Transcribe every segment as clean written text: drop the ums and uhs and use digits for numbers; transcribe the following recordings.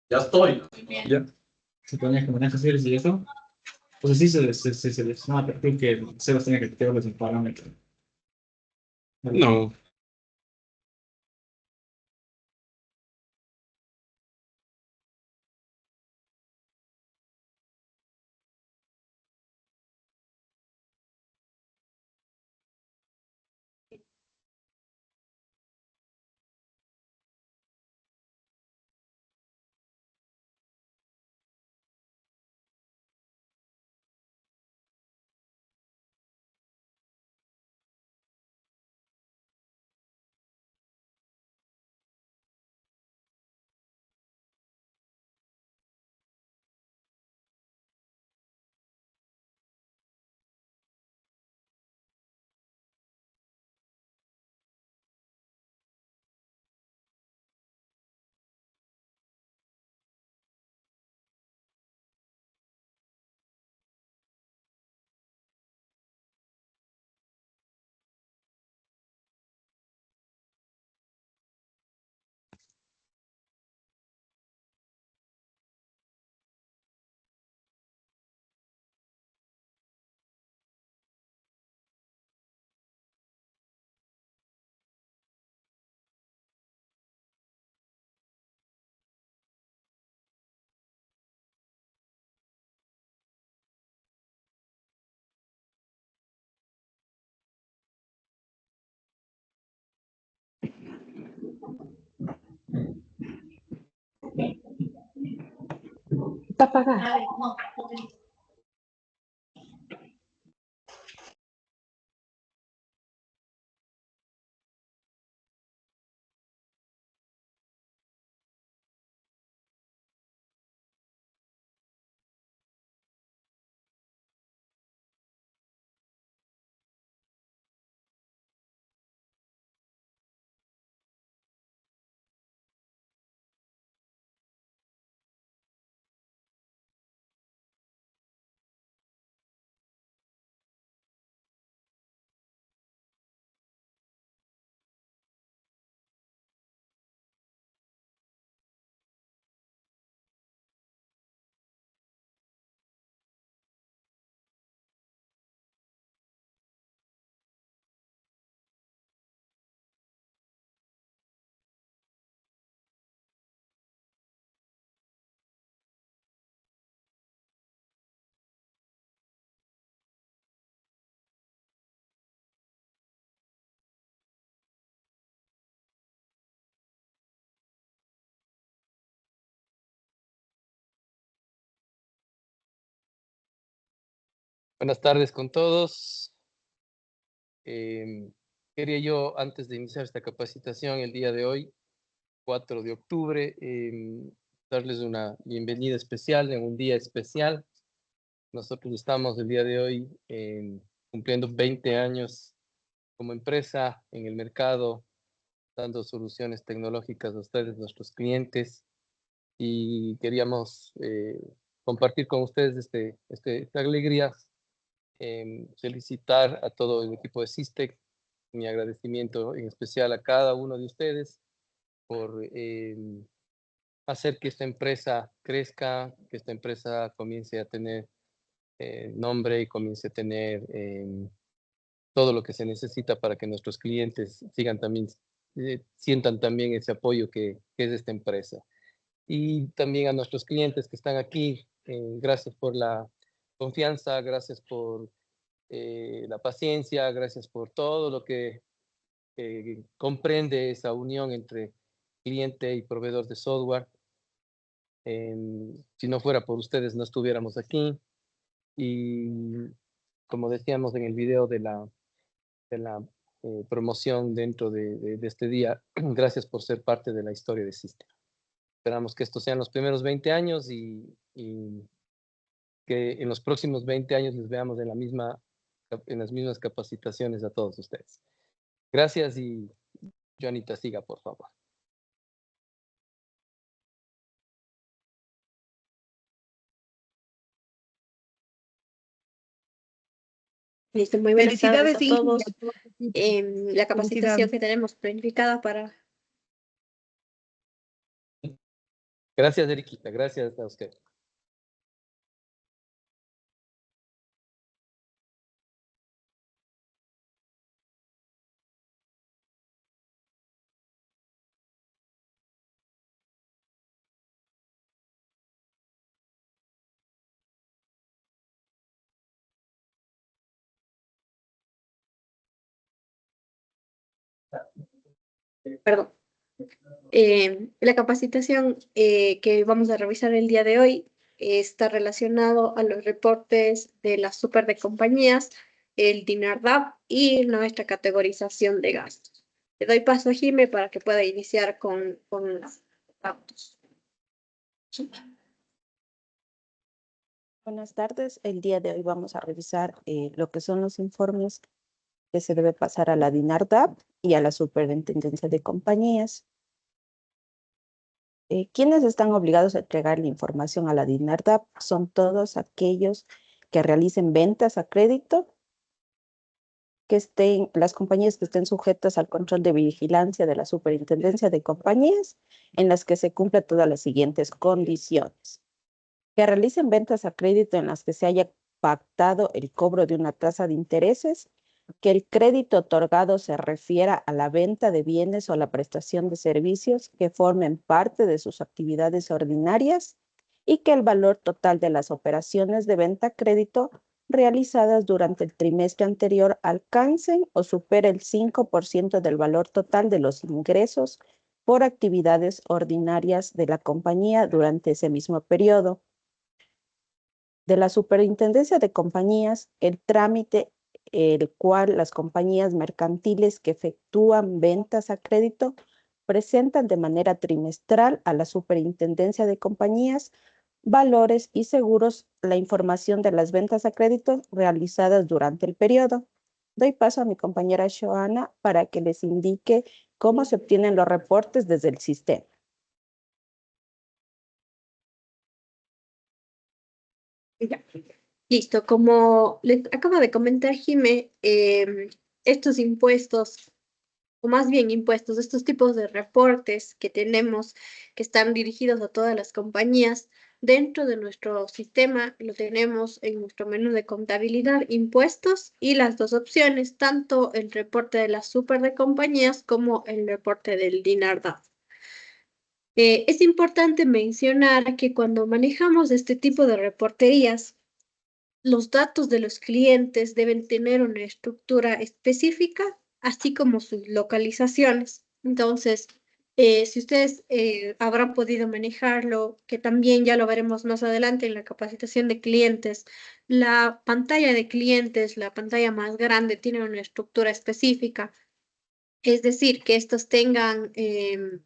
Ya estoy. Ya. Se ponía que maneja series y eso. Pues así se seleccionaba el perfil que Sebas tenía que quitarles el parámetro. No, Está apagada. buenas tardes con todos. Quería yo, antes de iniciar esta capacitación el día de hoy, 4 de octubre, darles una bienvenida especial en un día especial. Nosotros estamos el día de hoy cumpliendo 20 años como empresa en el mercado, dando soluciones tecnológicas a ustedes, nuestros clientes, y queríamos compartir con ustedes esta alegría, felicitar a todo el equipo de Sistec, mi agradecimiento en especial a cada uno de ustedes por hacer que esta empresa crezca, que esta empresa comience a tener nombre y comience a tener todo lo que se necesita para que nuestros clientes sigan también, sientan también ese apoyo que es esta empresa. Y también a nuestros clientes que están aquí, gracias por la confianza, gracias por la paciencia, gracias por todo lo que comprende esa unión entre cliente y proveedor de software. Si no fuera por ustedes, no estuviéramos aquí. Y como decíamos en el video de la promoción dentro de este día, gracias por ser parte de la historia de System. Esperamos que estos sean los primeros 20 años y que en los próximos 20 años les veamos en las mismas capacitaciones a todos ustedes. Gracias y Joanita, siga, por favor. Listo, muy buenas tardes Felicidades, a todos. Ingrid. La capacitación Felicidades. que tenemos planificada para Gracias, Eriquita. Gracias a usted. Perdón. La capacitación que vamos a revisar el día de hoy está relacionado a los reportes de la super de compañías, el DINARDAP y nuestra categorización de gastos. Le doy paso a Jime para que pueda iniciar con los datos. Buenas tardes. El día de hoy vamos a revisar lo que son los informes que se debe pasar a la DINARDAP y a la Superintendencia de Compañías. ¿Quiénes están obligados a entregar la información a la DINARDAP? Son todos aquellos que realicen ventas a crédito, las compañías que estén sujetas al control de vigilancia de la Superintendencia de Compañías, en las que se cumplan todas las siguientes condiciones. Que realicen ventas a crédito en las que se haya pactado el cobro de una tasa de intereses, que el crédito otorgado se refiera a la venta de bienes o la prestación de servicios que formen parte de sus actividades ordinarias y que el valor total de las operaciones de venta a crédito realizadas durante el trimestre anterior alcancen o supere el 5% del valor total de los ingresos por actividades ordinarias de la compañía durante ese mismo periodo. De la Superintendencia de Compañías, el trámite el cual las compañías mercantiles que efectúan ventas a crédito presentan de manera trimestral a la Superintendencia de Compañías, Valores y Seguros la información de las ventas a crédito realizadas durante el periodo. Doy paso a mi compañera Joana para que les indique cómo se obtienen los reportes desde el sistema. Ya. Listo, como les acaba de comentar Jime, estos impuestos, o más bien impuestos, estos tipos de reportes que tenemos, que están dirigidos a todas las compañías, dentro de nuestro sistema lo tenemos en nuestro menú de contabilidad, impuestos y las dos opciones, tanto el reporte de la super de compañías como el reporte del DINARDAP. Es importante mencionar que cuando manejamos este tipo de reporterías, los datos de los clientes deben tener una estructura específica, así como sus localizaciones. Entonces, si ustedes habrán podido manejarlo, que también ya lo veremos más adelante en la capacitación de clientes, la pantalla de clientes, la pantalla más grande, tiene una estructura específica. Es decir, que estos tengan, que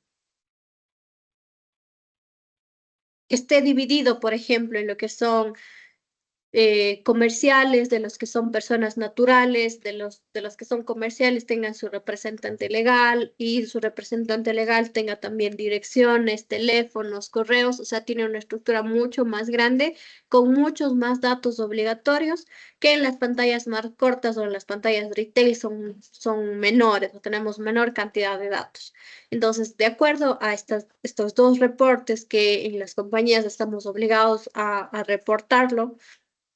esté dividido, por ejemplo, en lo que son comerciales, de los que son personas naturales, de los que son comerciales tengan su representante legal y su representante legal tenga también direcciones, teléfonos, correos, o sea, tiene una estructura mucho más grande con muchos más datos obligatorios que en las pantallas más cortas o en las pantallas retail son menores o tenemos menor cantidad de datos. Entonces, de acuerdo a estos dos reportes que en las compañías estamos obligados a reportarlo,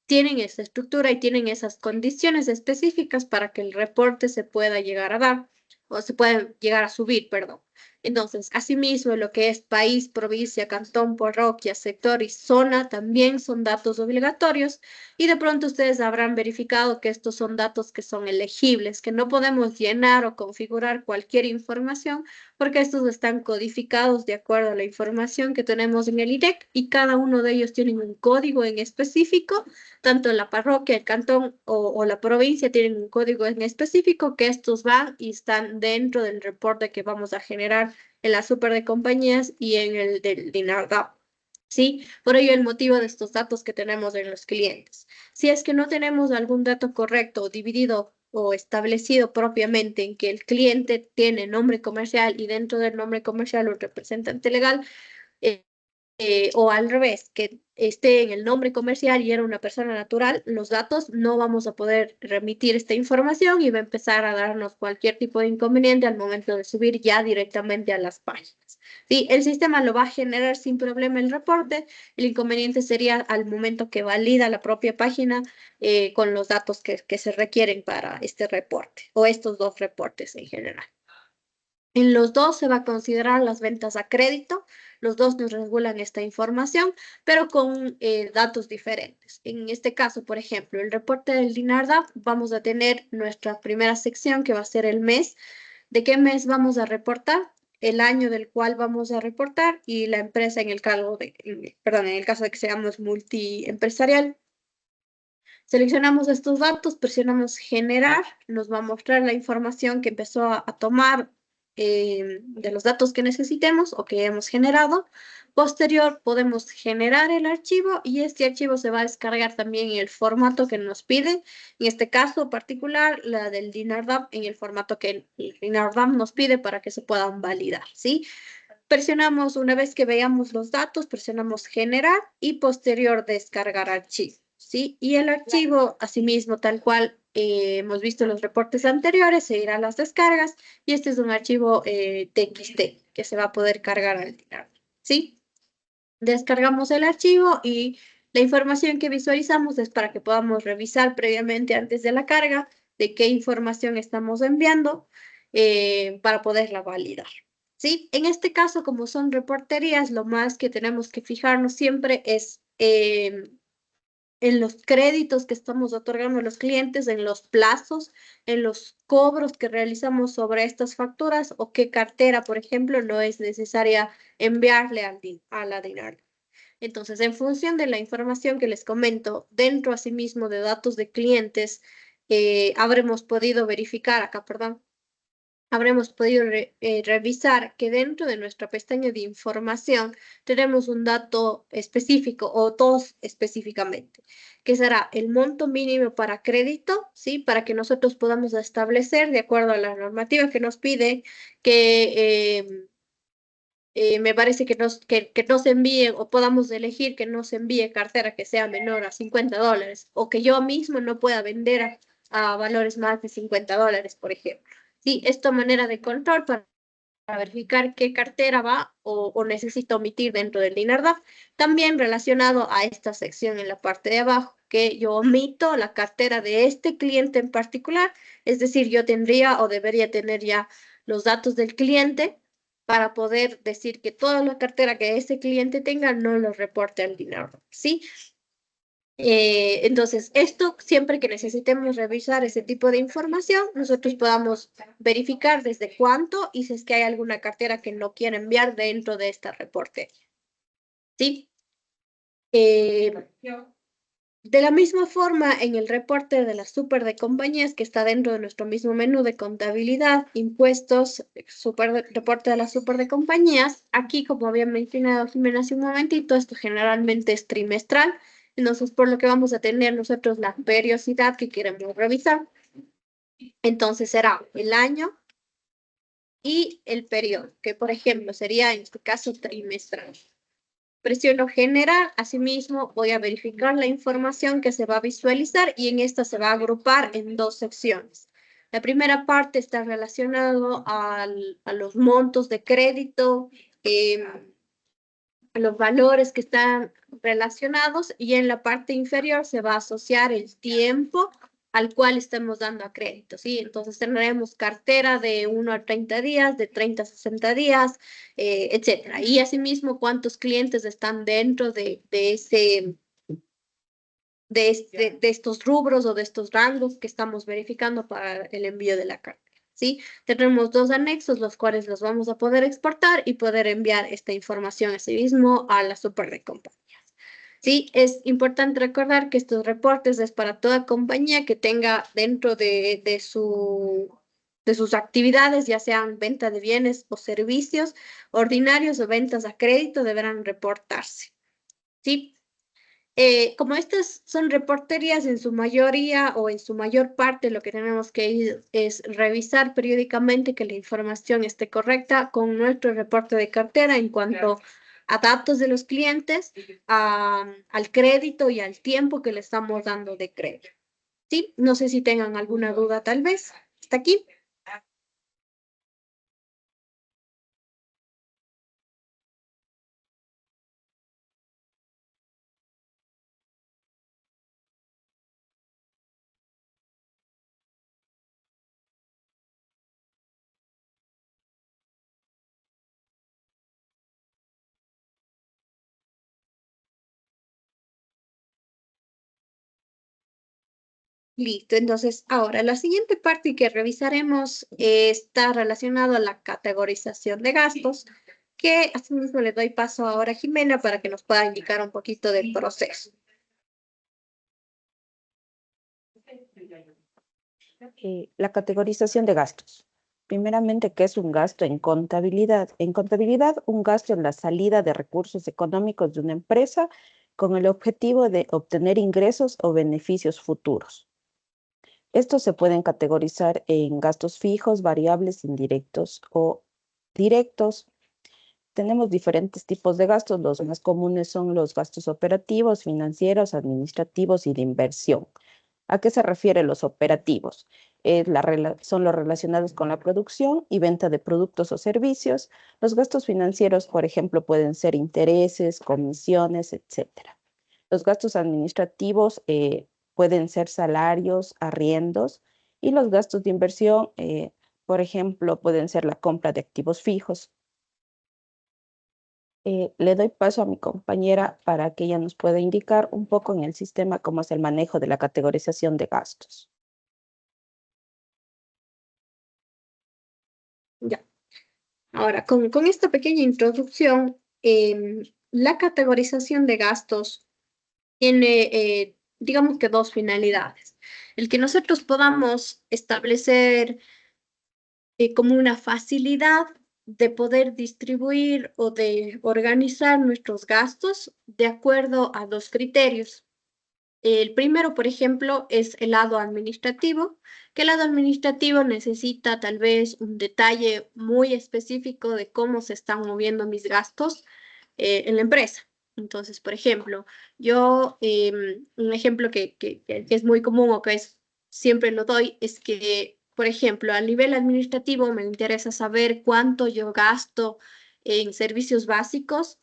tienen esa estructura y tienen esas condiciones específicas para que el reporte se pueda llegar a dar o se pueda llegar a subir, perdón. Entonces, asimismo, lo que es país, provincia, cantón, parroquia, sector y zona también son datos obligatorios y de pronto ustedes habrán verificado que estos son datos que son elegibles, que no podemos llenar o configurar cualquier información porque estos están codificados de acuerdo a la información que tenemos en el IREC y cada uno de ellos tiene un código en específico, tanto la parroquia, el cantón o la provincia tienen un código en específico que estos van y están dentro del reporte que vamos a generar en la super de compañías y en el del DINARDAP. ¿Sí? Por ello el motivo de estos datos que tenemos en los clientes. Si es que no tenemos algún dato correcto o dividido o establecido propiamente en que el cliente tiene nombre comercial y dentro del nombre comercial un representante legal, o al revés, que esté en el nombre comercial y era una persona natural, los datos no vamos a poder remitir esta información y va a empezar a darnos cualquier tipo de inconveniente al momento de subir ya directamente a las páginas. Sí, el sistema lo va a generar sin problema el reporte. El inconveniente sería al momento que valida la propia página con los datos que se requieren para este reporte o estos dos reportes en general. En los dos se va a considerar las ventas a crédito, los dos nos regulan esta información, pero con datos diferentes. En este caso, por ejemplo, el reporte del DINARDAP, vamos a tener nuestra primera sección que va a ser el mes. ¿De qué mes vamos a reportar? El año del cual vamos a reportar y la empresa en el caso de que seamos multiempresarial. Seleccionamos estos datos, presionamos generar, nos va a mostrar la información que empezó a tomar de los datos que necesitemos o que hemos generado. Posterior, podemos generar el archivo y este archivo se va a descargar también en el formato que nos pide. En este caso particular, la del DINARDAP en el formato que el DINARDAP nos pide para que se puedan validar, ¿sí? Presionamos, una vez que veamos los datos, presionamos generar y posterior descargar archivo, ¿sí? Y el archivo, asimismo, tal cual hemos visto en los reportes anteriores, se irá a las descargas y este es un archivo TXT que se va a poder cargar al final, ¿sí? Descargamos el archivo y la información que visualizamos es para que podamos revisar previamente antes de la carga de qué información estamos enviando para poderla validar. ¿Sí? En este caso, como son reporterías, lo más que tenemos que fijarnos siempre es en los créditos que estamos otorgando a los clientes, en los plazos, en los cobros que realizamos sobre estas facturas o qué cartera, por ejemplo, no es necesaria enviarle a la DINAR. Entonces, en función de la información que les comento, dentro asimismo de datos de clientes, habremos podido verificar acá, perdón, habremos podido revisar que dentro de nuestra pestaña de información tenemos un dato específico o dos específicamente, que será el monto mínimo para crédito, ¿sí? Para que nosotros podamos establecer, de acuerdo a la normativa que nos pide, que me parece que no se envíe o podamos elegir que no se envíe cartera que sea menor a $50 o que yo mismo no pueda vender a valores más de $50, por ejemplo. Sí, esta manera de control para verificar qué cartera va o necesito omitir dentro del DINARDAP. También relacionado a esta sección en la parte de abajo, que yo omito la cartera de este cliente en particular, es decir, yo tendría o debería tener ya los datos del cliente para poder decir que toda la cartera que ese cliente tenga no lo reporte al DINARDAP, ¿sí? Entonces, esto siempre que necesitemos revisar ese tipo de información, nosotros podamos verificar desde cuánto y si es que hay alguna cartera que no quiera enviar dentro de este reporte. ¿Sí? De la misma forma, en el reporte de la super de compañías que está dentro de nuestro mismo menú de contabilidad, impuestos, reporte de la super de compañías, aquí como había mencionado Jimena hace un momentito, esto generalmente es trimestral, entonces por lo que vamos a tener nosotros la periodicidad que queremos revisar. Entonces será el año y el periodo, que por ejemplo sería en este caso trimestral. Presiono generar, asimismo voy a verificar la información que se va a visualizar y en esta se va a agrupar en dos secciones. La primera parte está relacionado a los montos de crédito, los valores que están relacionados y en la parte inferior se va a asociar el tiempo al cual estamos dando a crédito, ¿sí? Entonces tendremos cartera de 1 a 30 días, de 30 a 60 días, etcétera. Y asimismo, cuántos clientes están dentro de estos rubros o de estos rangos que estamos verificando para el envío de la cartera. ¿Sí? Tenemos dos anexos, los cuales los vamos a poder exportar y poder enviar esta información asimismo a la super de compañías. Sí, es importante recordar que estos reportes es para toda compañía que tenga dentro de sus actividades, ya sean venta de bienes o servicios ordinarios o ventas a crédito, deberán reportarse. ¿Sí? Como estas son reporterías en su mayoría o en su mayor parte, lo que tenemos que ir es revisar periódicamente que la información esté correcta con nuestro reporte de cartera en cuanto a datos de los clientes, al crédito y al tiempo que le estamos dando de crédito. ¿Sí? No sé si tengan alguna duda tal vez. ¿Hasta aquí? Listo, entonces ahora la siguiente parte que revisaremos está relacionado a la categorización de gastos, que asimismo le doy paso ahora a Jimena para que nos pueda indicar un poquito del proceso. La categorización de gastos. Primeramente, ¿qué es un gasto en contabilidad? En contabilidad, un gasto es la salida de recursos económicos de una empresa con el objetivo de obtener ingresos o beneficios futuros. Estos se pueden categorizar en gastos fijos, variables, indirectos o directos. Tenemos diferentes tipos de gastos. Los más comunes son los gastos operativos, financieros, administrativos y de inversión. ¿A qué se refieren los operativos? Son los relacionados con la producción y venta de productos o servicios. Los gastos financieros, por ejemplo, pueden ser intereses, comisiones, etc. Los gastos administrativos pueden ser salarios, arriendos, y los gastos de inversión, por ejemplo, pueden ser la compra de activos fijos. Le doy paso a mi compañera para que ella nos pueda indicar un poco en el sistema cómo es el manejo de la categorización de gastos. Ya. Ahora, con esta pequeña introducción, la categorización de gastos tiene, digamos que dos finalidades. El que nosotros podamos establecer como una facilidad de poder distribuir o de organizar nuestros gastos de acuerdo a dos criterios. El primero, por ejemplo, es el lado administrativo, que el lado administrativo necesita tal vez un detalle muy específico de cómo se están moviendo mis gastos en la empresa. Entonces, por ejemplo, un ejemplo que es muy común o que siempre lo doy, es que, por ejemplo, a nivel administrativo me interesa saber cuánto yo gasto en servicios básicos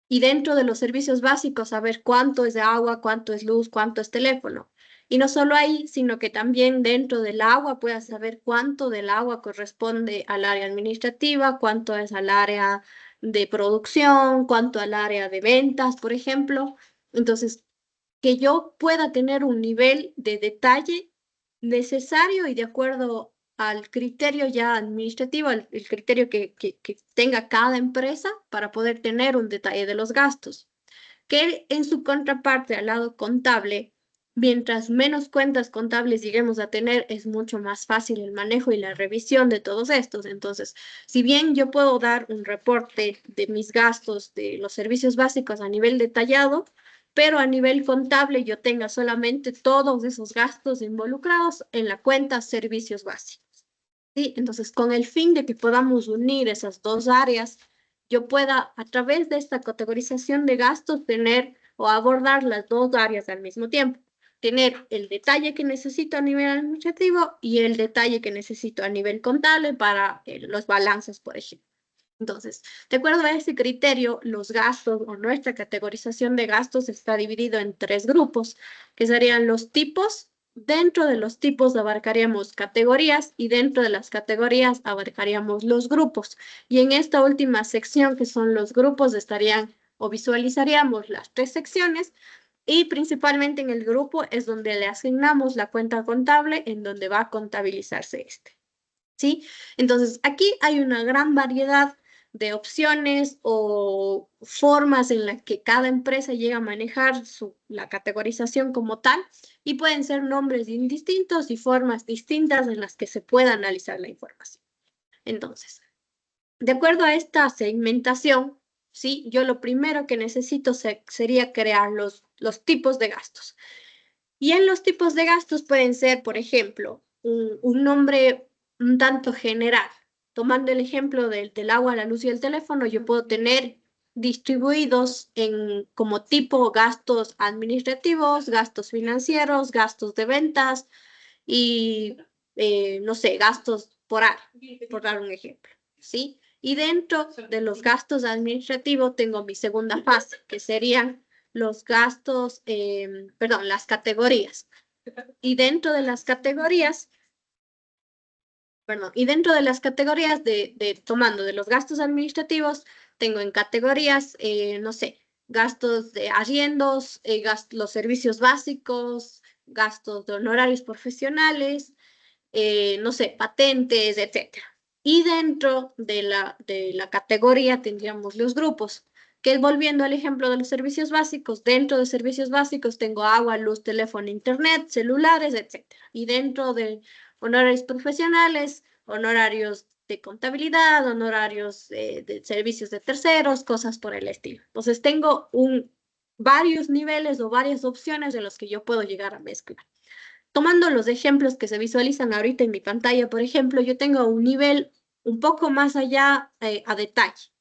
y dentro de los servicios básicos saber cuánto es de agua, cuánto es luz, cuánto es teléfono. Y no solo ahí, sino que también dentro del agua puedas saber cuánto del agua corresponde al área administrativa, cuánto es al área de producción, cuánto al área de ventas, por ejemplo. Entonces, que yo pueda tener un nivel de detalle necesario y de acuerdo al criterio ya administrativo, el criterio que tenga cada empresa para poder tener un detalle de los gastos. Que en su contraparte, al lado contable, mientras menos cuentas contables lleguemos a tener, es mucho más fácil el manejo y la revisión de todos estos. Entonces, si bien yo puedo dar un reporte de mis gastos de los servicios básicos a nivel detallado, pero a nivel contable yo tenga solamente todos esos gastos involucrados en la cuenta servicios básicos. ¿Sí? Entonces, con el fin de que podamos unir esas dos áreas, yo pueda, a través de esta categorización de gastos, tener o abordar las dos áreas al mismo tiempo. Tener el detalle que necesito a nivel administrativo y el detalle que necesito a nivel contable para los balances, por ejemplo. Entonces, de acuerdo a ese criterio, los gastos o nuestra categorización de gastos está dividido en tres grupos, que serían los tipos. Dentro de los tipos abarcaríamos categorías y dentro de las categorías abarcaríamos los grupos. Y en esta última sección, que son los grupos, estarían o visualizaríamos las tres secciones y principalmente en el grupo es donde le asignamos la cuenta contable en donde va a contabilizarse este. ¿Sí? Entonces, aquí hay una gran variedad de opciones o formas en las que cada empresa llega a manejar la categorización como tal y pueden ser nombres indistintos y formas distintas en las que se pueda analizar la información. Entonces, de acuerdo a esta segmentación, ¿sí? Yo lo primero que necesito sería crear los tipos de gastos. Y en los tipos de gastos pueden ser, por ejemplo, un nombre un tanto general. Tomando el ejemplo del agua, la luz y el teléfono, yo puedo tener distribuidos como tipo gastos administrativos, gastos financieros, gastos de ventas y, no sé, gastos por dar un ejemplo, ¿sí? Y dentro de los gastos administrativos tengo mi segunda fase, que serían los gastos, perdón, las categorías. Y dentro de las categorías, tomando de los gastos administrativos, tengo en categorías, no sé, gastos de arriendos, los servicios básicos, gastos de honorarios profesionales, no sé, patentes, etcétera. Y dentro de la categoría tendríamos los grupos, que volviendo al ejemplo de los servicios básicos, dentro de servicios básicos tengo agua, luz, teléfono, internet, celulares, etcétera. Y dentro de honorarios profesionales, honorarios de contabilidad, honorarios de servicios de terceros, cosas por el estilo. Entonces tengo varios niveles o varias opciones de los que yo puedo llegar a mezclar. Tomando los ejemplos que se visualizan ahorita en mi pantalla, por ejemplo, yo tengo un nivel un poco más allá a detalle,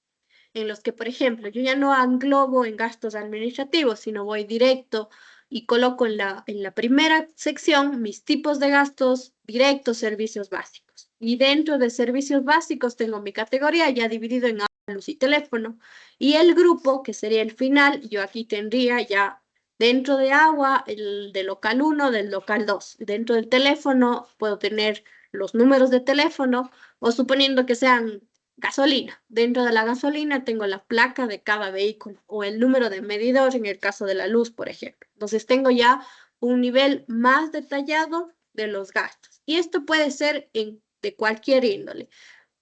en los que, por ejemplo, yo ya no englobo en gastos administrativos, sino voy directo y coloco en la primera sección mis tipos de gastos directos, servicios básicos. Y dentro de servicios básicos tengo mi categoría ya dividido en agua, luz y teléfono. Y el grupo, que sería el final, yo aquí tendría ya dentro de agua, el de local 1, del local 2. Dentro del teléfono puedo tener los números de teléfono o suponiendo que sean gasolina. Dentro de la gasolina tengo la placa de cada vehículo o el número de medidor en el caso de la luz, por ejemplo. Entonces tengo ya un nivel más detallado de los gastos. Y esto puede ser de cualquier índole.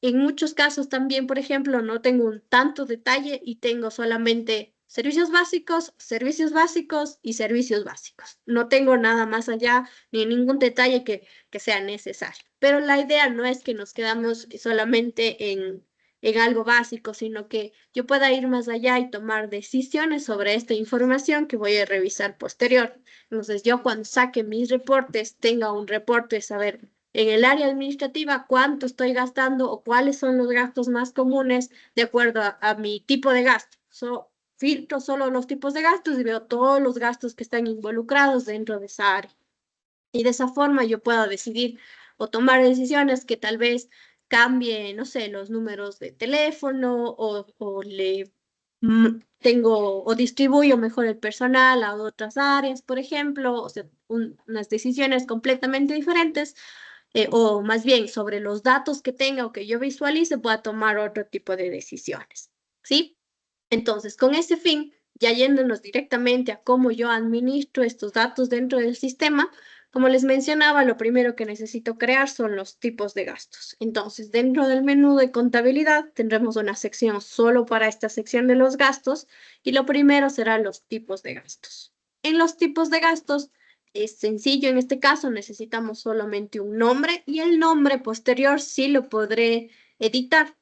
En muchos casos también, por ejemplo, no tengo un tanto detalle y tengo solamente servicios básicos y servicios básicos. No tengo nada más allá ni ningún detalle que sea necesario. Pero la idea no es que nos quedamos solamente en algo básico, sino que yo pueda ir más allá y tomar decisiones sobre esta información que voy a revisar posterior. Entonces, yo cuando saque mis reportes, tenga un reporte, saber en el área administrativa cuánto estoy gastando o cuáles son los gastos más comunes de acuerdo a mi tipo de gasto. Filtro solo los tipos de gastos y veo todos los gastos que están involucrados dentro de esa área. Y de esa forma yo puedo decidir o tomar decisiones que tal vez cambie, no sé, los números de teléfono o o distribuyo mejor el personal a otras áreas, por ejemplo, o sea, unas decisiones completamente diferentes o más bien sobre los datos que tenga o que yo visualice, pueda tomar otro tipo de decisiones, ¿sí? Entonces, con ese fin, ya yéndonos directamente a cómo yo administro estos datos dentro del sistema, como les mencionaba, lo primero que necesito crear son los tipos de gastos. Entonces, dentro del menú de contabilidad tendremos una sección solo para esta sección de los gastos y lo primero serán los tipos de gastos. En los tipos de gastos es sencillo, en este caso necesitamos solamente un nombre y el nombre posterior sí lo podré editar.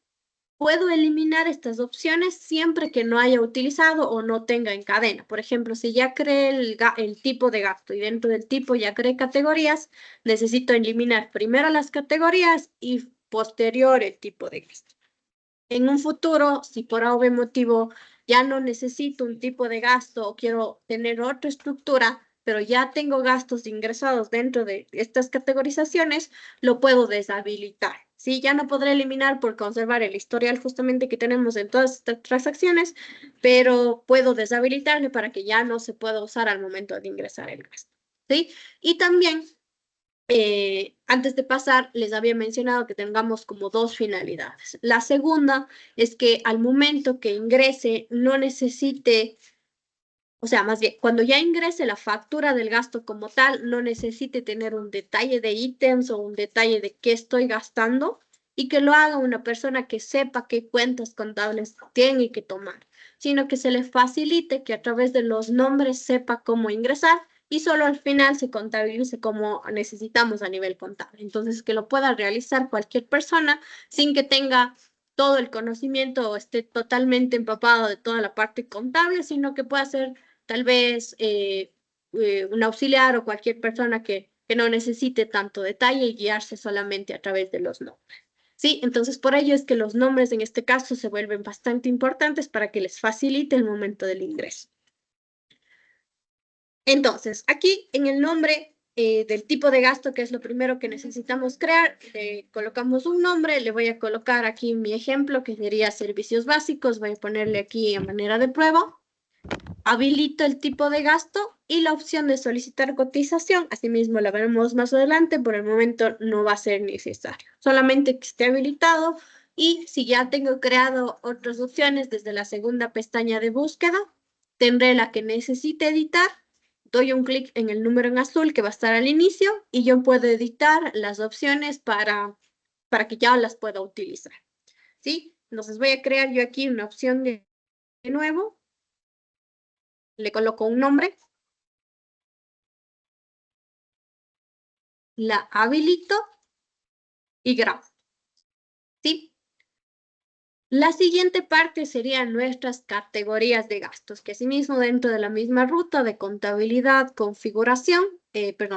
Puedo eliminar estas opciones siempre que no haya utilizado o no tenga en cadena. Por ejemplo, si ya creé el tipo de gasto y dentro del tipo ya creé categorías, necesito eliminar primero las categorías y posterior el tipo de gasto. En un futuro, si por algún motivo ya no necesito un tipo de gasto o quiero tener otra estructura, pero ya tengo gastos ingresados dentro de estas categorizaciones, lo puedo deshabilitar. Sí, ya no podré eliminar por conservar el historial justamente que tenemos en todas estas transacciones, pero puedo deshabilitarle para que ya no se pueda usar al momento de ingresar el gasto. ¿Sí? Y también antes de pasar, les había mencionado que tengamos como dos finalidades. La segunda es que al momento que ingrese no necesite, o sea, más bien, cuando ya ingrese la factura del gasto como tal, no necesite tener un detalle de ítems o un detalle de qué estoy gastando y que lo haga una persona que sepa qué cuentas contables tiene que tomar, sino que se le facilite que a través de los nombres sepa cómo ingresar y solo al final se contabilice como necesitamos a nivel contable. Entonces, que lo pueda realizar cualquier persona sin que tenga todo el conocimiento o esté totalmente empapado de toda la parte contable, sino que pueda ser tal vez un auxiliar o cualquier persona que no necesite tanto detalle y guiarse solamente a través de los nombres. ¿Sí? Entonces, por ello es que los nombres en este caso se vuelven bastante importantes para que les facilite el momento del ingreso. Entonces, aquí en el nombre del tipo de gasto, que es lo primero que necesitamos crear, colocamos un nombre, le voy a colocar aquí mi ejemplo, que sería servicios básicos, voy a ponerle aquí a manera de prueba. Habilito el tipo de gasto y la opción de solicitar cotización, asimismo la veremos más adelante, por el momento no va a ser necesario, solamente que esté habilitado. Y si ya tengo creado otras opciones desde la segunda pestaña de búsqueda, tendré la que necesite editar, doy un clic en el número en azul que va a estar al inicio y yo puedo editar las opciones para que ya las pueda utilizar, ¿sí? Entonces voy a crear yo aquí una opción de nuevo. Le coloco un nombre, la habilito y grabo, ¿sí? La siguiente parte serían nuestras categorías de gastos, que asimismo dentro de la misma ruta de contabilidad, configuración,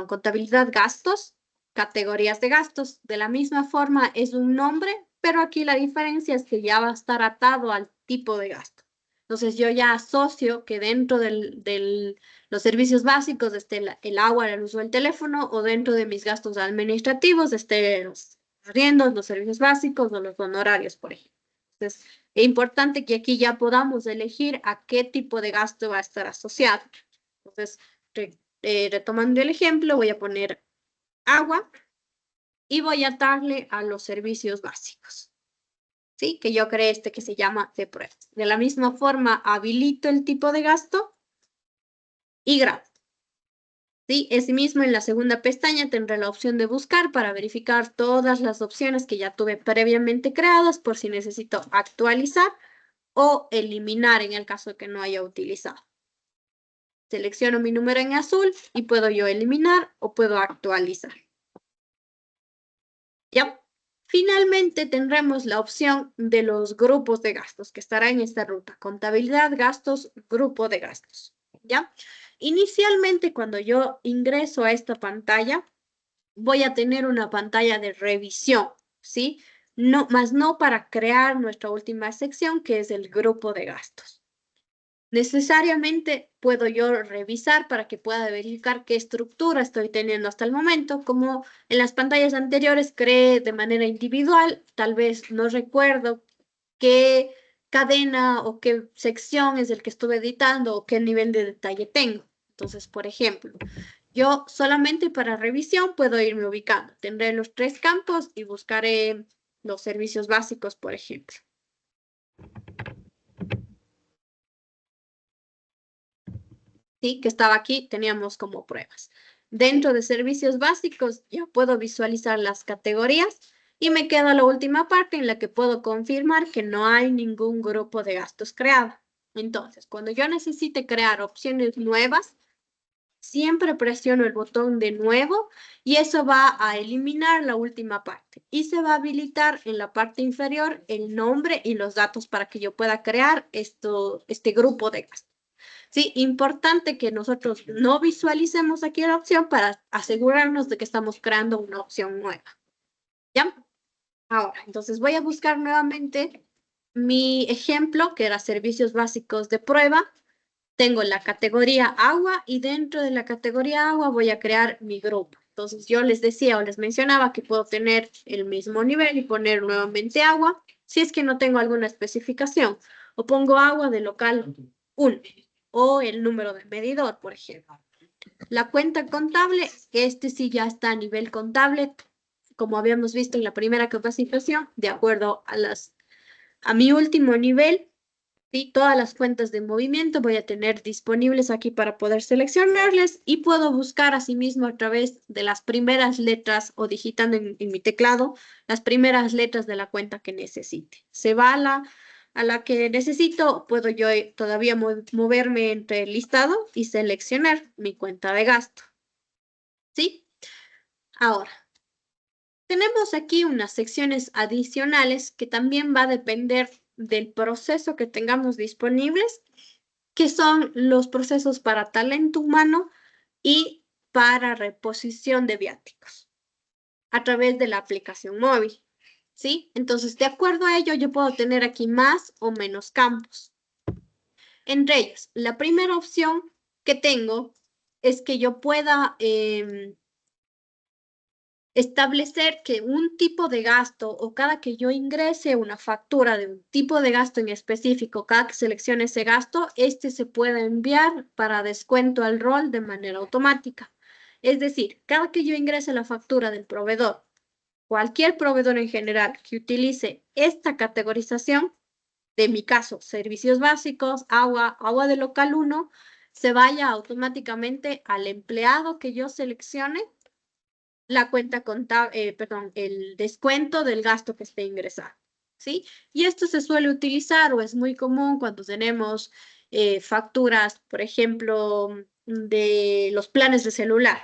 contabilidad, gastos, categorías de gastos. De la misma forma es un nombre, pero aquí la diferencia es que ya va a estar atado al tipo de gasto. Entonces yo ya asocio que dentro de los servicios básicos esté el agua, la luz o el teléfono, o dentro de mis gastos administrativos esté los arriendos, los servicios básicos o los honorarios, por ejemplo. Entonces, es importante que aquí ya podamos elegir a qué tipo de gasto va a estar asociado. Entonces, retomando el ejemplo, voy a poner agua y voy a darle a los servicios básicos. ¿Sí? Que yo creé que se llama de pruebas. De la misma forma, habilito el tipo de gasto y grabo. ¿Sí? Asimismo, en la segunda pestaña tendré la opción de buscar para verificar todas las opciones que ya tuve previamente creadas por si necesito actualizar o eliminar en el caso de que no haya utilizado. Selecciono mi número en azul y puedo yo eliminar o puedo actualizar. ¿Ya? Finalmente tendremos la opción de los grupos de gastos que estará en esta ruta. Contabilidad, gastos, grupo de gastos. ¿Ya? Inicialmente cuando yo ingreso a esta pantalla, voy a tener una pantalla de revisión, ¿sí? No, más no para crear nuestra última sección, que es el grupo de gastos. Necesariamente puedo yo revisar para que pueda verificar qué estructura estoy teniendo hasta el momento. Como en las pantallas anteriores creé de manera individual, tal vez no recuerdo qué cadena o qué sección es el que estuve editando o qué nivel de detalle tengo. Entonces, por ejemplo, yo solamente para revisión puedo irme ubicando. Tendré los 3 campos y buscaré los servicios básicos, por ejemplo. ¿Sí? Que estaba aquí, teníamos como pruebas. Dentro de servicios básicos ya puedo visualizar las categorías y me queda la última parte en la que puedo confirmar que no hay ningún grupo de gastos creado. Entonces, cuando yo necesite crear opciones nuevas, siempre presiono el botón de nuevo y eso va a eliminar la última parte y se va a habilitar en la parte inferior el nombre y los datos para que yo pueda crear este grupo de gastos. Sí, importante que nosotros no visualicemos aquí la opción para asegurarnos de que estamos creando una opción nueva. ¿Ya? Ahora, entonces voy a buscar nuevamente mi ejemplo, que era servicios básicos de prueba. Tengo la categoría agua y dentro de la categoría agua voy a crear mi grupo. Entonces yo les decía o les mencionaba que puedo tener el mismo nivel y poner nuevamente agua si es que no tengo alguna especificación. O pongo agua de local 1 o el número de medidor, por ejemplo. La cuenta contable, sí ya está a nivel contable, como habíamos visto en la primera capacitación, de acuerdo a mi último nivel. ¿Sí? Todas las cuentas de movimiento voy a tener disponibles aquí para poder seleccionarles y puedo buscar asimismo a través de las primeras letras o digitando en mi teclado las primeras letras de la cuenta que necesite. Se va a la que necesito, puedo yo todavía moverme entre el listado y seleccionar mi cuenta de gasto. ¿Sí? Ahora, tenemos aquí unas secciones adicionales que también va a depender del proceso que tengamos disponibles, que son los procesos para talento humano y para reposición de viáticos a través de la aplicación móvil. ¿sí? Entonces, de acuerdo a ello, yo puedo tener aquí más o menos campos. Entre ellos, la primera opción que tengo es que yo pueda establecer que un tipo de gasto o cada que yo ingrese una factura de un tipo de gasto en específico, cada que seleccione ese gasto, este se puede enviar para descuento al rol de manera automática. Es decir, cada que yo ingrese la factura del proveedor, cualquier proveedor en general que utilice esta categorización, de mi caso, servicios básicos, agua de local 1, se vaya automáticamente al empleado que yo seleccione la cuenta contable, perdón, el descuento del gasto que esté ingresando, ¿sí? Y esto se suele utilizar o es muy común cuando tenemos facturas, por ejemplo, de los planes de celular.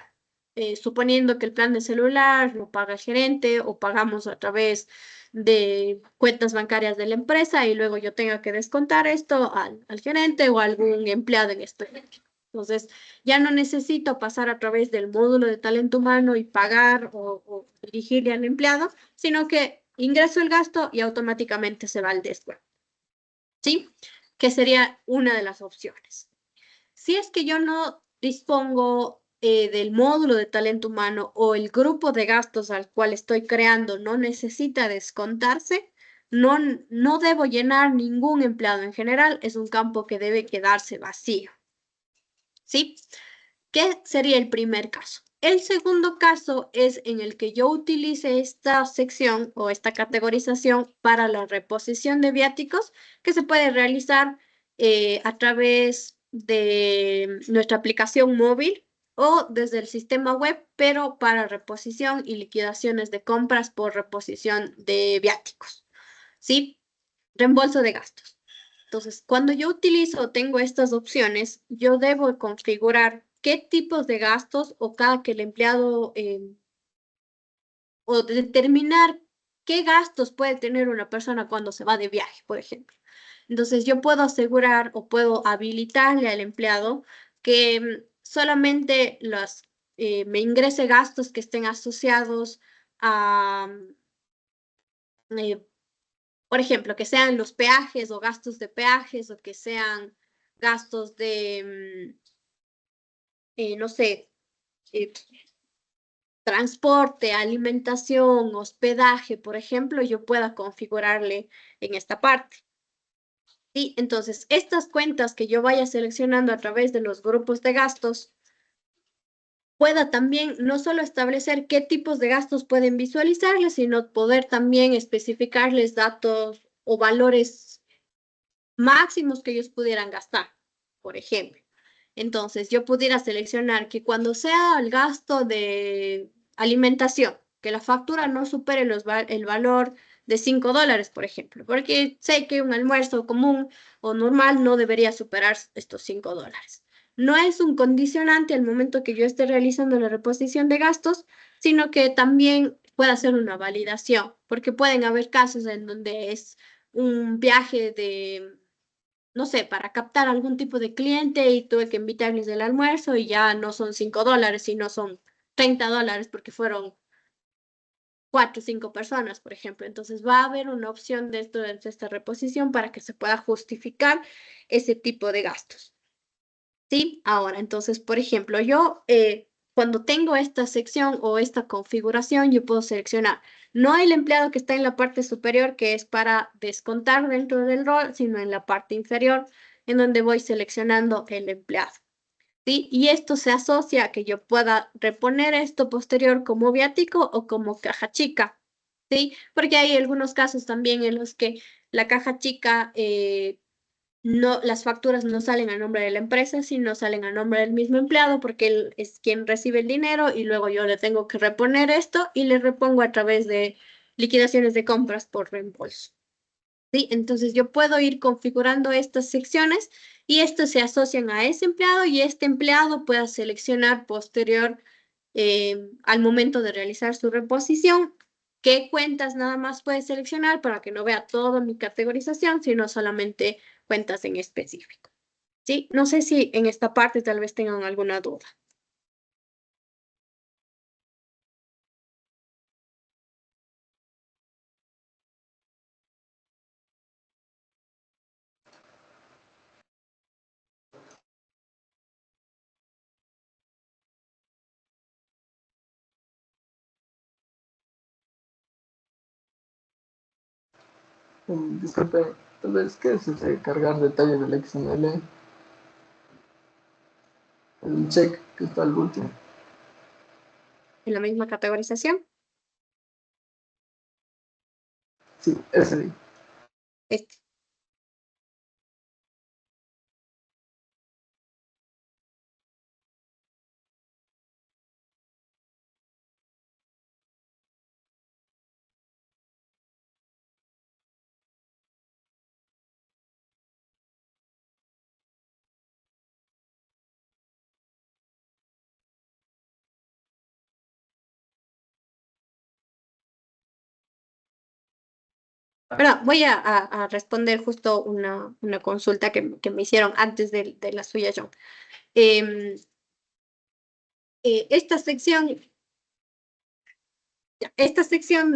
Suponiendo que el plan de celular lo paga el gerente o pagamos a través de cuentas bancarias de la empresa y luego yo tenga que descontar esto al gerente o a algún empleado en específico. Entonces, ya no necesito pasar a través del módulo de talento humano y pagar o dirigirle al empleado, sino que ingreso el gasto y automáticamente se va al descuento. ¿Sí? Que sería una de las opciones. Si es que yo no dispongo del módulo de talento humano o el grupo de gastos al cual estoy creando no necesita descontarse, no debo llenar ningún empleado en general, es un campo que debe quedarse vacío. ¿Sí? ¿Qué sería el primer caso? El segundo caso es en el que yo utilice esta sección o esta categorización para la reposición de viáticos que se puede realizar a través de nuestra aplicación móvil o desde el sistema web, pero para reposición y liquidaciones de compras por reposición de viáticos. ¿Sí? Reembolso de gastos. Entonces, cuando yo utilizo o tengo estas opciones, yo debo configurar qué tipos de gastos o cada que el empleado o determinar qué gastos puede tener una persona cuando se va de viaje, por ejemplo. Entonces, yo puedo asegurar o puedo habilitarle al empleado que solamente me ingrese gastos que estén asociados a, por ejemplo, que sean los peajes o gastos de peajes o que sean gastos de, no sé, eh, transporte, alimentación, hospedaje, por ejemplo, yo pueda configurarle en esta parte. Y entonces, estas cuentas que yo vaya seleccionando a través de los grupos de gastos, pueda también no solo establecer qué tipos de gastos pueden visualizarles, sino poder también especificarles datos o valores máximos que ellos pudieran gastar, por ejemplo. Entonces, yo pudiera seleccionar que cuando sea el gasto de alimentación, que la factura no supere el valor de $5, por ejemplo, porque sé que un almuerzo común o normal no debería superar estos $5. No es un condicionante al momento que yo esté realizando la reposición de gastos, sino que también puede ser una validación, porque pueden haber casos en donde es un viaje de, no sé, para captar algún tipo de cliente y tuve que invitarles el almuerzo y ya no son $5, sino son $30 porque fueron 4 o 5 personas, por ejemplo. Entonces va a haber una opción de esta reposición para que se pueda justificar ese tipo de gastos. ¿Sí? Ahora, entonces, por ejemplo, yo cuando tengo esta sección o esta configuración, yo puedo seleccionar no el empleado que está en la parte superior, que es para descontar dentro del rol, sino en la parte inferior, en donde voy seleccionando el empleado. ¿Sí? Y esto se asocia a que yo pueda reponer esto posterior como viático o como caja chica. ¿Sí? Porque hay algunos casos también en los que la caja chica no, las facturas no salen a nombre de la empresa, sino salen a nombre del mismo empleado porque él es quien recibe el dinero y luego yo le tengo que reponer esto y le repongo a través de liquidaciones de compras por reembolso. ¿Sí? Entonces yo puedo ir configurando estas secciones y estos se asocian a ese empleado y este empleado pueda seleccionar posterior al momento de realizar su reposición qué cuentas nada más puede seleccionar para que no vea toda mi categorización, sino solamente cuentas en específico. ¿Sí? No sé si en esta parte tal vez tengan alguna duda. Disculpe, tal vez, ¿qué es ese cargar detalle del XML? El check que está al último. En la misma categorización. Sí, ese. Este. Pero voy a responder justo una consulta que me hicieron antes de la suya, John. Esta sección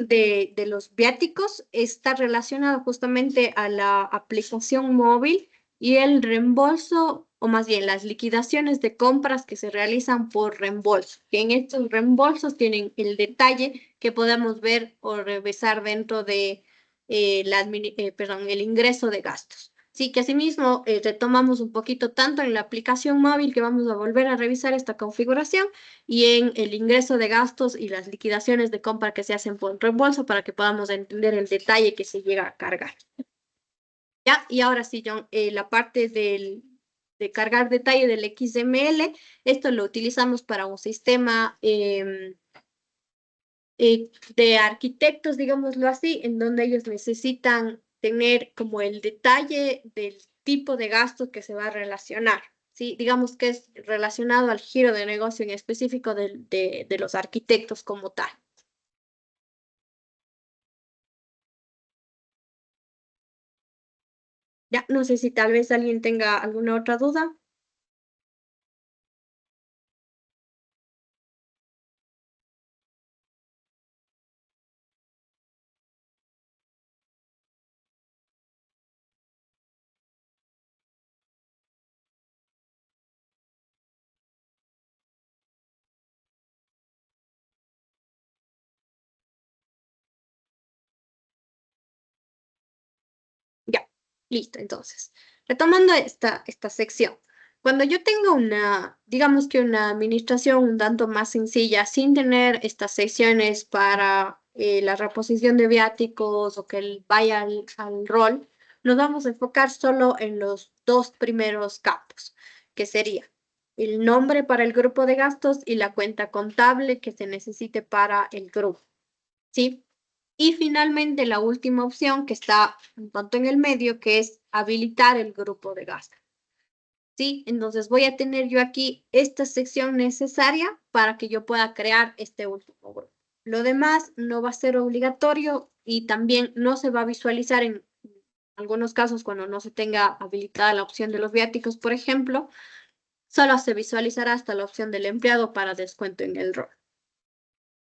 de los viáticos está relacionada justamente a la aplicación móvil y el reembolso, o más bien las liquidaciones de compras que se realizan por reembolso. Que en estos reembolsos tienen el detalle que podemos ver o revisar dentro de el ingreso de gastos. Sí, que asimismo retomamos un poquito tanto en la aplicación móvil que vamos a volver a revisar esta configuración y en el ingreso de gastos y las liquidaciones de compra que se hacen por reembolso para que podamos entender el detalle que se llega a cargar. ¿Ya? Y ahora sí, John, la parte de cargar detalle del XML, esto lo utilizamos para un sistema de arquitectos, digámoslo así, en donde ellos necesitan tener como el detalle del tipo de gasto que se va a relacionar. ¿Sí? Digamos que es relacionado al giro de negocio en específico de los arquitectos como tal. Ya, no sé si tal vez alguien tenga alguna otra duda. Ya, listo, entonces. Retomando esta sección. Cuando yo tengo digamos que una administración un tanto más sencilla, sin tener estas secciones para la reposición de viáticos o que vaya al rol, nos vamos a enfocar solo en los dos primeros campos, que sería el nombre para el grupo de gastos y la cuenta contable que se necesite para el grupo. ¿Sí? Y finalmente la última opción que está un tanto en el medio, que es habilitar el grupo de gasto. ¿Sí? Entonces voy a tener yo aquí esta sección necesaria para que yo pueda crear este último grupo. Lo demás no va a ser obligatorio y también no se va a visualizar en algunos casos cuando no se tenga habilitada la opción de los viáticos, por ejemplo, solo se visualizará hasta la opción del empleado para descuento en el rol.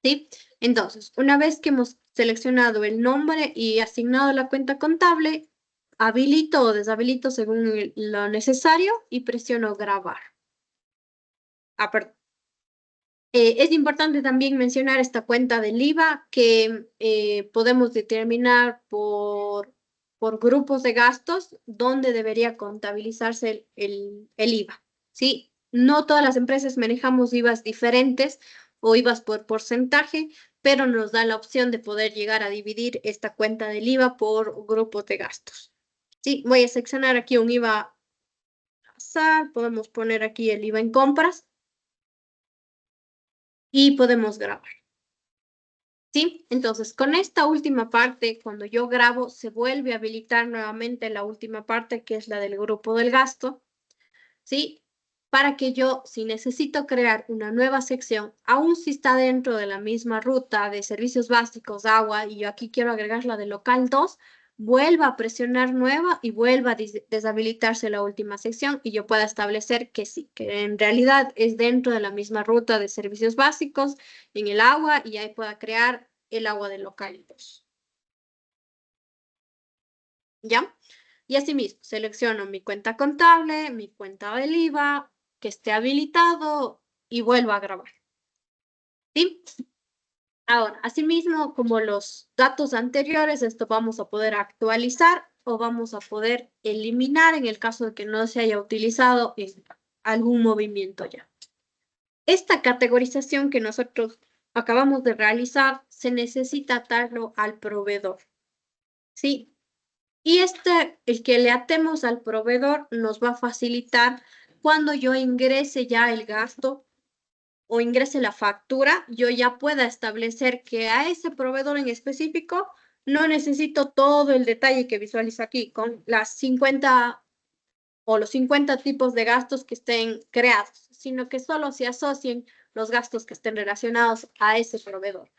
¿Sí? Entonces, una vez que hemos seleccionado el nombre y asignado la cuenta contable, habilito o deshabilito según lo necesario y presiono grabar. Perdón. Es importante también mencionar esta cuenta del IVA que podemos determinar por grupos de gastos donde debería contabilizarse el IVA. ¿Sí? No todas las empresas manejamos IVAs diferentes o IVAs por porcentaje, pero nos da la opción de poder llegar a dividir esta cuenta del IVA por grupos de gastos. ¿Sí? Voy a seleccionar aquí un IVA azar, podemos poner aquí el IVA en compras y podemos grabar. ¿Sí? Entonces, con esta última parte, cuando yo grabo, se vuelve a habilitar nuevamente la última parte, que es la del grupo del gasto, ¿sí? Para que yo, si necesito crear una nueva sección, aún si está dentro de la misma ruta de servicios básicos, agua, y yo aquí quiero agregar la de local 2, vuelva a presionar nueva y vuelva a deshabilitarse la última sección y yo pueda establecer que sí, que en realidad es dentro de la misma ruta de servicios básicos en el agua y ahí pueda crear el agua de local 2. ¿Ya? Y asimismo, selecciono mi cuenta contable, mi cuenta del IVA, que esté habilitado y vuelvo a grabar. ¿Sí? Ahora, asimismo, como los datos anteriores, esto vamos a poder actualizar o vamos a poder eliminar en el caso de que no se haya utilizado en algún movimiento ya. Esta categorización que nosotros acabamos de realizar se necesita atarlo al proveedor, ¿sí? Y el que le atemos al proveedor nos va a facilitar cuando yo ingrese ya el gasto o ingrese la factura, yo ya pueda establecer que a ese proveedor en específico no necesito todo el detalle que visualizo aquí, con las 50 o los 50 tipos de gastos que estén creados, sino que solo se asocien los gastos que estén relacionados a ese proveedor.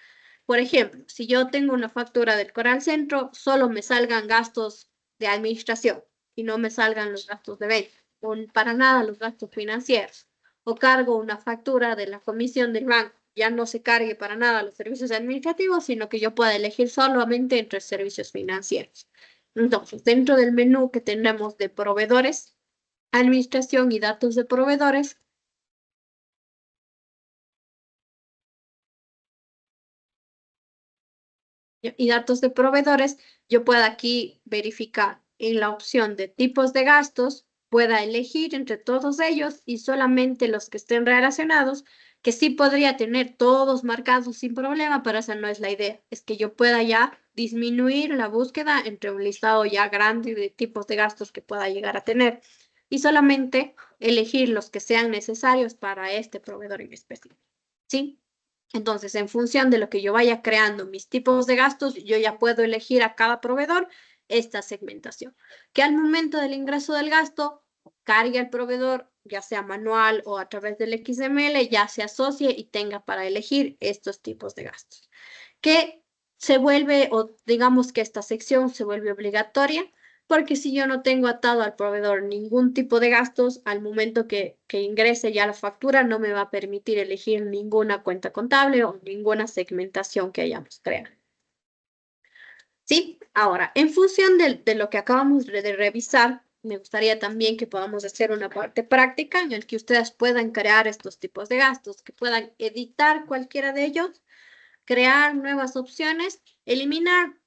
Por ejemplo, si yo tengo una factura del Coral Centro, solo me salgan gastos de administración y no me salgan los gastos de venta, o para nada los gastos financieros. O cargo una factura de la comisión del banco, ya no se cargue para nada los servicios administrativos, sino que yo pueda elegir solamente entre servicios financieros. Entonces, dentro del menú que tendremos de proveedores, administración y datos de proveedores, y datos de proveedores, yo puedo aquí verificar en la opción de tipos de gastos, pueda elegir entre todos ellos y solamente los que estén relacionados, que sí podría tener todos marcados sin problema, pero esa no es la idea, es que yo pueda ya disminuir la búsqueda entre un listado ya grande de tipos de gastos que pueda llegar a tener y solamente elegir los que sean necesarios para este proveedor en específico. ¿Sí? Entonces, en función de lo que yo vaya creando mis tipos de gastos, yo ya puedo elegir a cada proveedor esta segmentación. Que al momento del ingreso del gasto, cargue al proveedor, ya sea manual o a través del XML, ya se asocie y tenga para elegir estos tipos de gastos. Que se vuelve, o digamos que esta sección se vuelve obligatoria porque si yo no tengo atado al proveedor ningún tipo de gastos, al momento que ingrese ya la factura, no me va a permitir elegir ninguna cuenta contable o ninguna segmentación que hayamos creado. ¿Sí? Ahora, en función de lo que acabamos de revisar, me gustaría también que podamos hacer una parte práctica en el que ustedes puedan crear estos tipos de gastos, que puedan editar cualquiera de ellos, crear nuevas opciones, eliminar.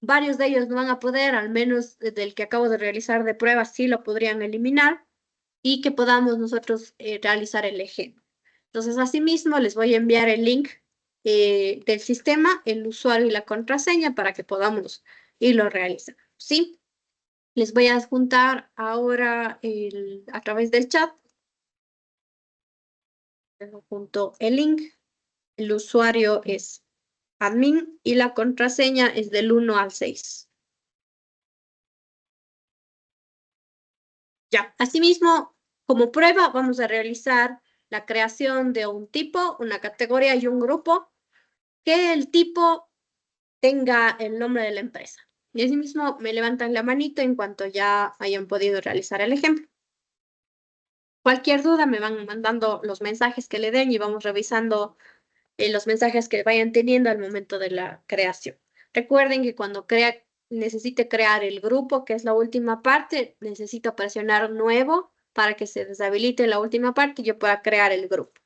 Varios de ellos no van a poder, al menos del que acabo de realizar de prueba, sí lo podrían eliminar y que podamos nosotros realizar el ejemplo. Entonces, asimismo, les voy a enviar el link del sistema, el usuario y la contraseña para que podamos irlo realizando. ¿Sí? Les voy a adjuntar ahora a través del chat. Les adjunto el link. El usuario es admin y la contraseña es del 1 al 6. Ya, asimismo, como prueba vamos a realizar la creación de un tipo, una categoría y un grupo, que el tipo tenga el nombre de la empresa. Y asimismo me levantan la manito en cuanto ya hayan podido realizar el ejemplo. Cualquier duda me van mandando los mensajes que le den y vamos revisando los mensajes que vayan teniendo al momento de la creación. Recuerden que cuando necesite crear el grupo, que es la última parte, necesito presionar nuevo para que se deshabilite la última parte y yo pueda crear el grupo.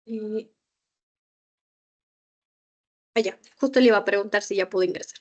Y ya, justo le iba a preguntar si ya pudo ingresar.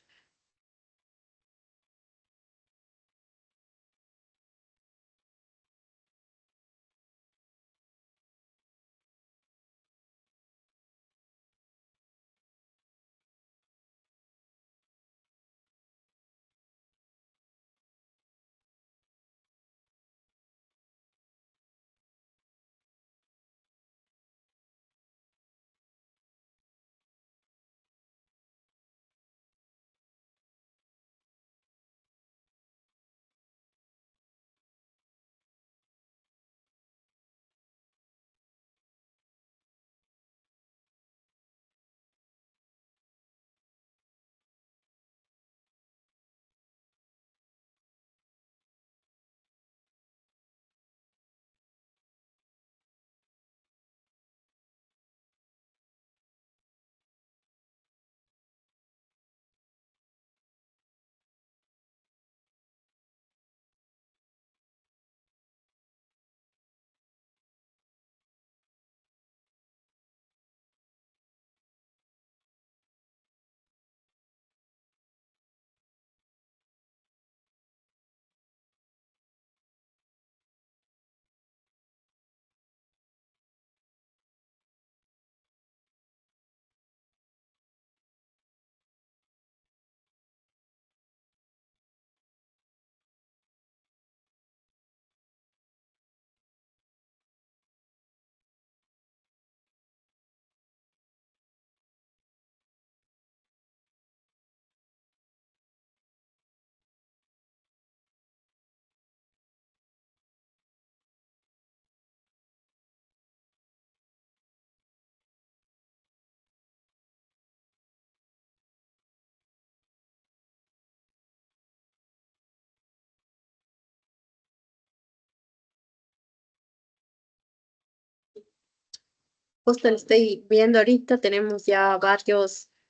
Justo lo estoy viendo ahorita, tenemos ya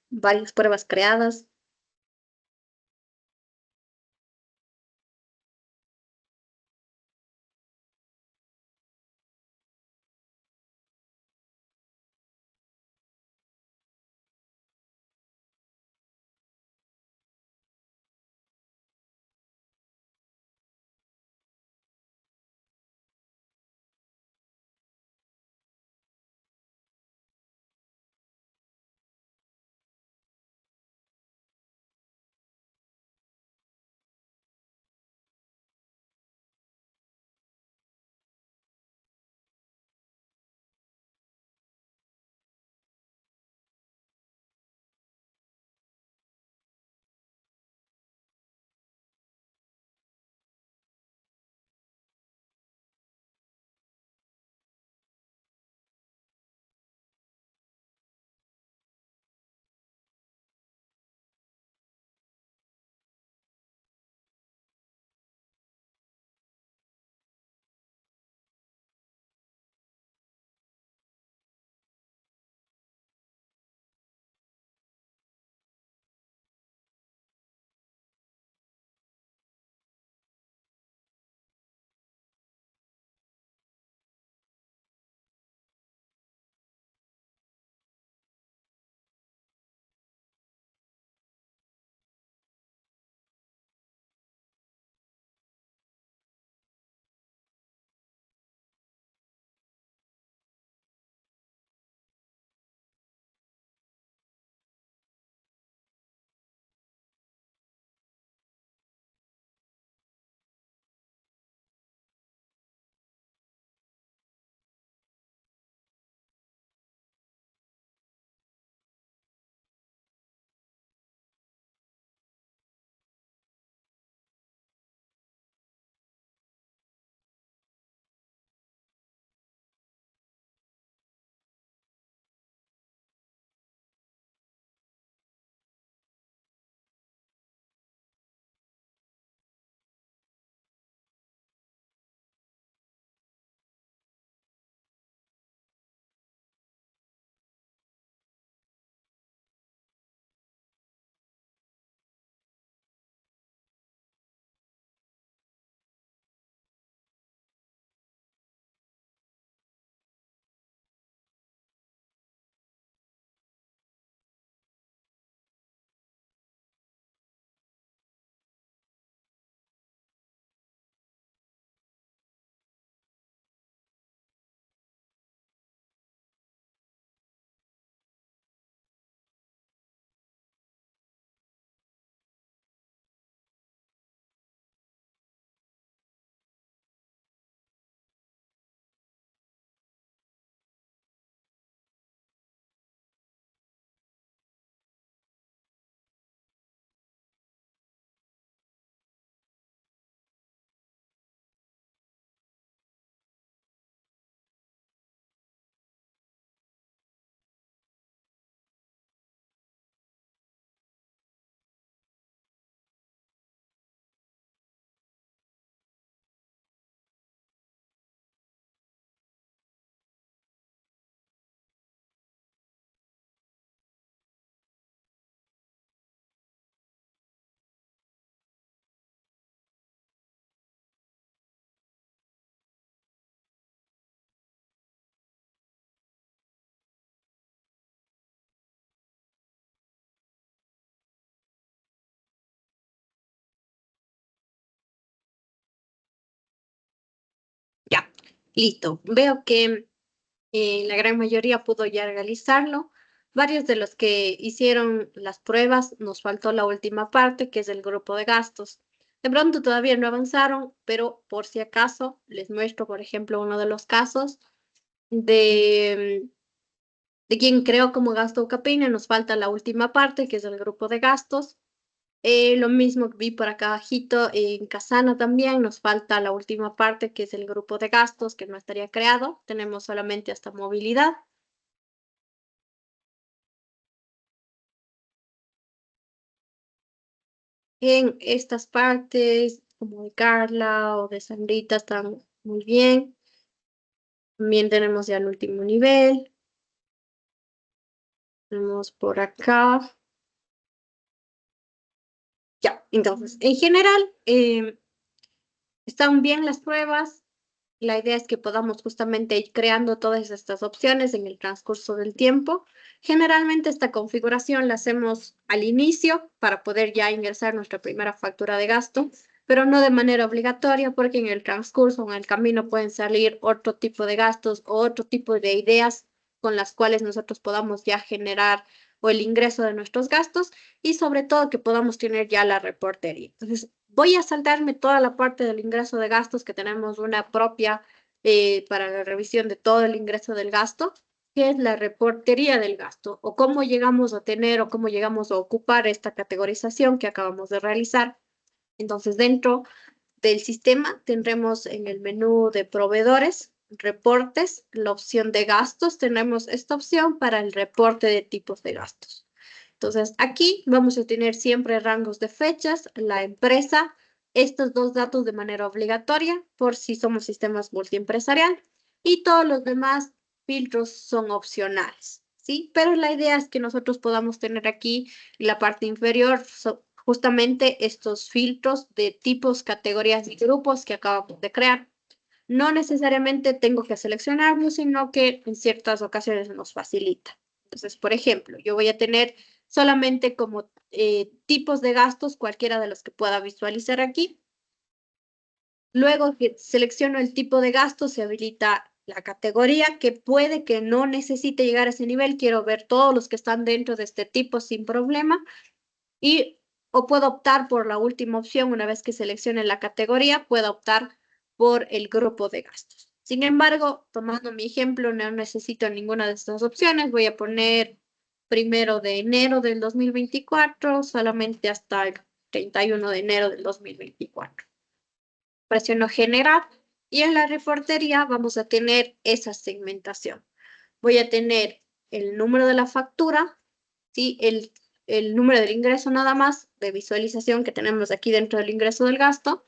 varias pruebas creadas. Listo. Veo que la gran mayoría pudo ya realizarlo. Varios de los que hicieron las pruebas, nos faltó la última parte, que es el grupo de gastos. De pronto todavía no avanzaron, pero por si acaso les muestro, por ejemplo, uno de los casos de, de quien creó como gasto Capine. Nos falta la última parte, que es el grupo de gastos. Lo mismo que vi por acá abajito en Casana también, nos falta la última parte que es el grupo de gastos que no estaría creado, tenemos solamente hasta movilidad. En estas partes, como de Carla o de Sandrita, están muy bien. También tenemos ya el último nivel. Tenemos por acá. Ya, entonces, en general, están bien las pruebas. La idea es que podamos justamente ir creando todas estas opciones en el transcurso del tiempo. Generalmente esta configuración la hacemos al inicio para poder ya ingresar nuestra primera factura de gasto, pero no de manera obligatoria porque en el transcurso, en el camino pueden salir otro tipo de gastos o otro tipo de ideas con las cuales nosotros podamos ya generar o el ingreso de nuestros gastos y sobre todo que podamos tener ya la reportería. Entonces, voy a saltarme toda la parte del ingreso de gastos que tenemos una propia para la revisión de todo el ingreso del gasto, que es la reportería del gasto o cómo llegamos a tener o cómo llegamos a ocupar esta categorización que acabamos de realizar. Entonces, dentro del sistema tendremos en el menú de proveedores, reportes, la opción de gastos. Tenemos esta opción para el reporte de tipos de gastos. Entonces, aquí vamos a tener siempre rangos de fechas, la empresa, estos dos datos de manera obligatoria por si somos sistemas multiempresarial y todos los demás filtros son opcionales, ¿sí? Pero la idea es que nosotros podamos tener aquí en la parte inferior justamente estos filtros de tipos, categorías y grupos que acabamos de crear. No necesariamente tengo que seleccionarlo, sino que en ciertas ocasiones nos facilita. Entonces, por ejemplo, yo voy a tener solamente como tipos de gastos, cualquiera de los que pueda visualizar aquí. Luego que selecciono el tipo de gasto, se habilita la categoría que puede que no necesite llegar a ese nivel. Quiero ver todos los que están dentro de este tipo sin problema. O puedo optar por la última opción, una vez que seleccione la categoría, puedo optar por el grupo de gastos. Sin embargo, tomando mi ejemplo, no necesito ninguna de estas opciones. Voy a poner 1 de enero del 2024, solamente hasta el 31 de enero del 2024. Presiono generar y en la reportería vamos a tener esa segmentación. Voy a tener el número de la factura, ¿sí? El número del ingreso nada más de visualización que tenemos aquí dentro del ingreso del gasto,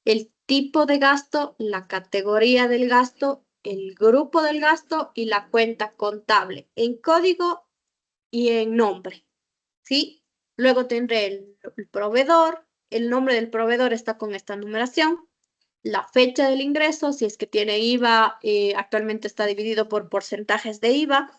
el tipo de gasto, la categoría del gasto, el grupo del gasto y la cuenta contable en código y en nombre, ¿sí? Luego tendré el proveedor, el nombre del proveedor está con esta numeración, la fecha del ingreso, si es que tiene IVA, actualmente está dividido por porcentajes de IVA,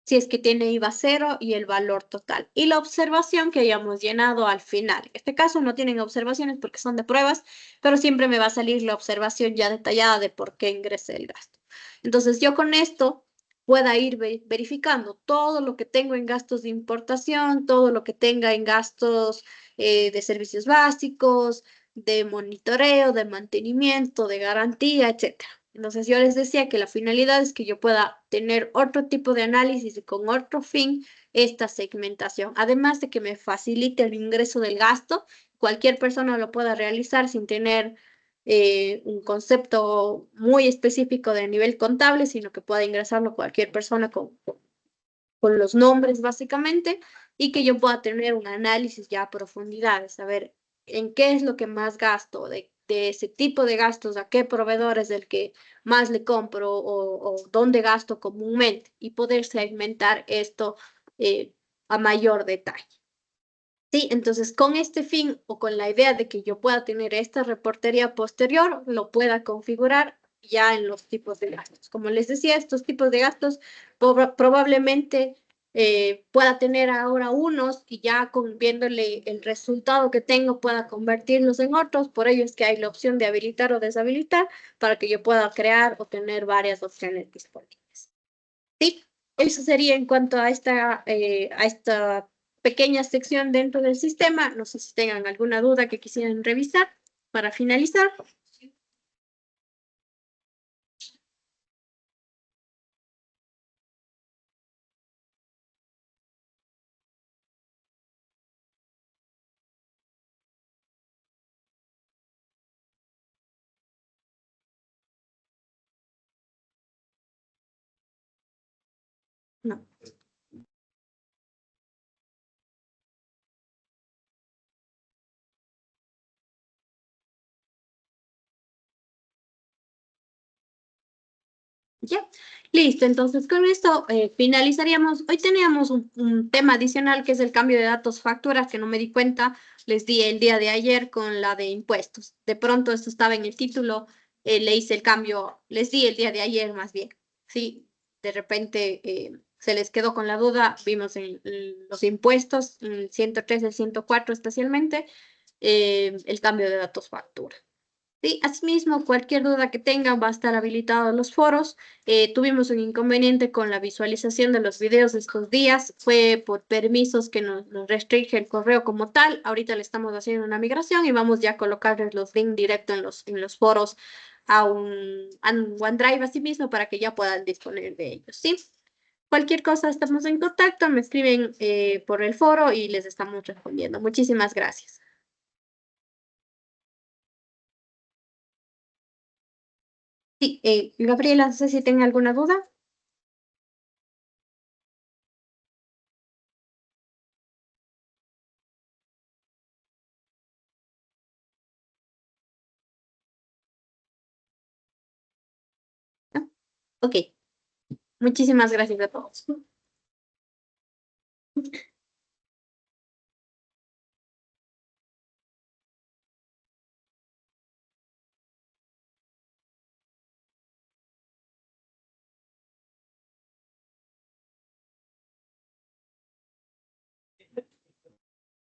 si es que tiene IVA cero y el valor total. Y la observación que hayamos llenado al final. En este caso no tienen observaciones porque son de pruebas, pero siempre me va a salir la observación ya detallada de por qué ingresé el gasto. Entonces yo con esto pueda ir verificando todo lo que tengo en gastos de importación, todo lo que tenga en gastos de servicios básicos, de monitoreo, de mantenimiento, de garantía, etcétera. Entonces yo les decía que la finalidad es que yo pueda tener otro tipo de análisis y con otro fin esta segmentación. Además de que me facilite el ingreso del gasto, cualquier persona lo pueda realizar sin tener un concepto muy específico de nivel contable, sino que pueda ingresarlo cualquier persona con los nombres básicamente y que yo pueda tener un análisis ya a profundidad, de saber en qué es lo que más gasto, de ese tipo de gastos, a qué proveedor es el que más le compro o dónde gasto comúnmente y poder segmentar esto a mayor detalle. Sí, entonces con este fin o con la idea de que yo pueda tener esta reportería posterior, lo pueda configurar ya en los tipos de gastos. Como les decía, estos tipos de gastos probablemente pueda tener ahora unos y ya viéndole el resultado que tengo pueda convertirlos en otros. Por ello es que hay la opción de habilitar o deshabilitar para que yo pueda crear o tener varias opciones disponibles. Sí, eso sería en cuanto a esta pequeña sección dentro del sistema. No sé si tengan alguna duda que quisieran revisar para finalizar. No. Ya, listo. Entonces, con esto finalizaríamos. Hoy teníamos un tema adicional que es el cambio de datos facturas que no me di cuenta. Les di el día de ayer con la de impuestos. De pronto esto estaba en el título, le hice el cambio, les di el día de ayer más bien. Sí, de repente se les quedó con la duda. Vimos en los impuestos, en el 103, el 104 especialmente, el cambio de datos factura. Sí, asimismo, cualquier duda que tengan va a estar habilitado en los foros. Tuvimos un inconveniente con la visualización de los videos de estos días. Fue por permisos que nos restringe el correo como tal. Ahorita le estamos haciendo una migración y vamos ya a colocarles los links directo en los foros a un OneDrive asimismo para que ya puedan disponer de ellos. ¿Sí? Cualquier cosa, estamos en contacto. Me escriben por el foro y les estamos respondiendo. Muchísimas gracias. Sí, Gabriela, no sé si tiene alguna duda. ¿No? Ok, muchísimas gracias a todos.